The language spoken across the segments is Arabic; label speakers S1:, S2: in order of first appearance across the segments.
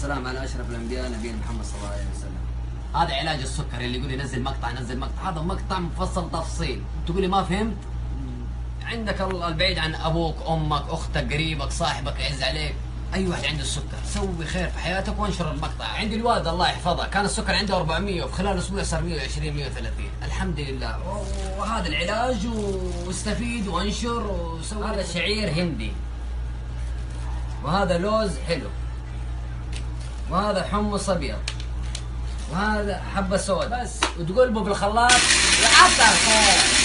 S1: والسلام على اشرف الانبياء نبينا محمد صلى الله عليه وسلم.
S2: هذا علاج السكر اللي يقول لي نزل مقطع نزل مقطع، هذا مقطع مفصل تفصيل. تقول لي ما فهمت؟ عندك الله البعيد عن ابوك امك اختك قريبك صاحبك يعز عليك، اي واحد عنده السكر سوي خير في حياتك وانشر المقطع. عندي الوالد الله يحفظها كان السكر عنده 400 وفي خلال اسبوع صار 120 130 الحمد لله. وهذا العلاج واستفيد وانشر وسوي. هذا شعير هندي، وهذا لوز حلو، وهذا حمص ابيض، وهذا حبه سود بس، وتقلبه بالخلاط العطر خير.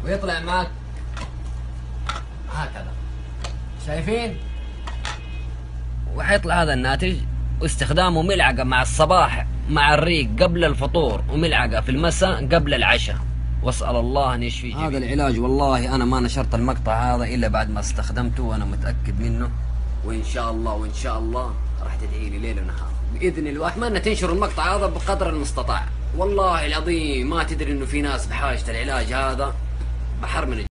S2: ويطلع معك هكذا، شايفين؟ وحيطلع هذا الناتج. واستخدامه ملعقة مع الصباح مع الريق قبل الفطور، وملعقة في المساء قبل العشاء، واسأل الله ان يشفي جميع. هذا العلاج والله انا ما نشرت المقطع هذا الا بعد ما استخدمته وانا متأكد منه، وان شاء الله راح تدعي لي ليل ونهار باذن الله. واتمنى تنشروا المقطع هذا بقدر المستطاع، والله العظيم ما تدري انه في ناس بحاجة العلاج هذا بحر من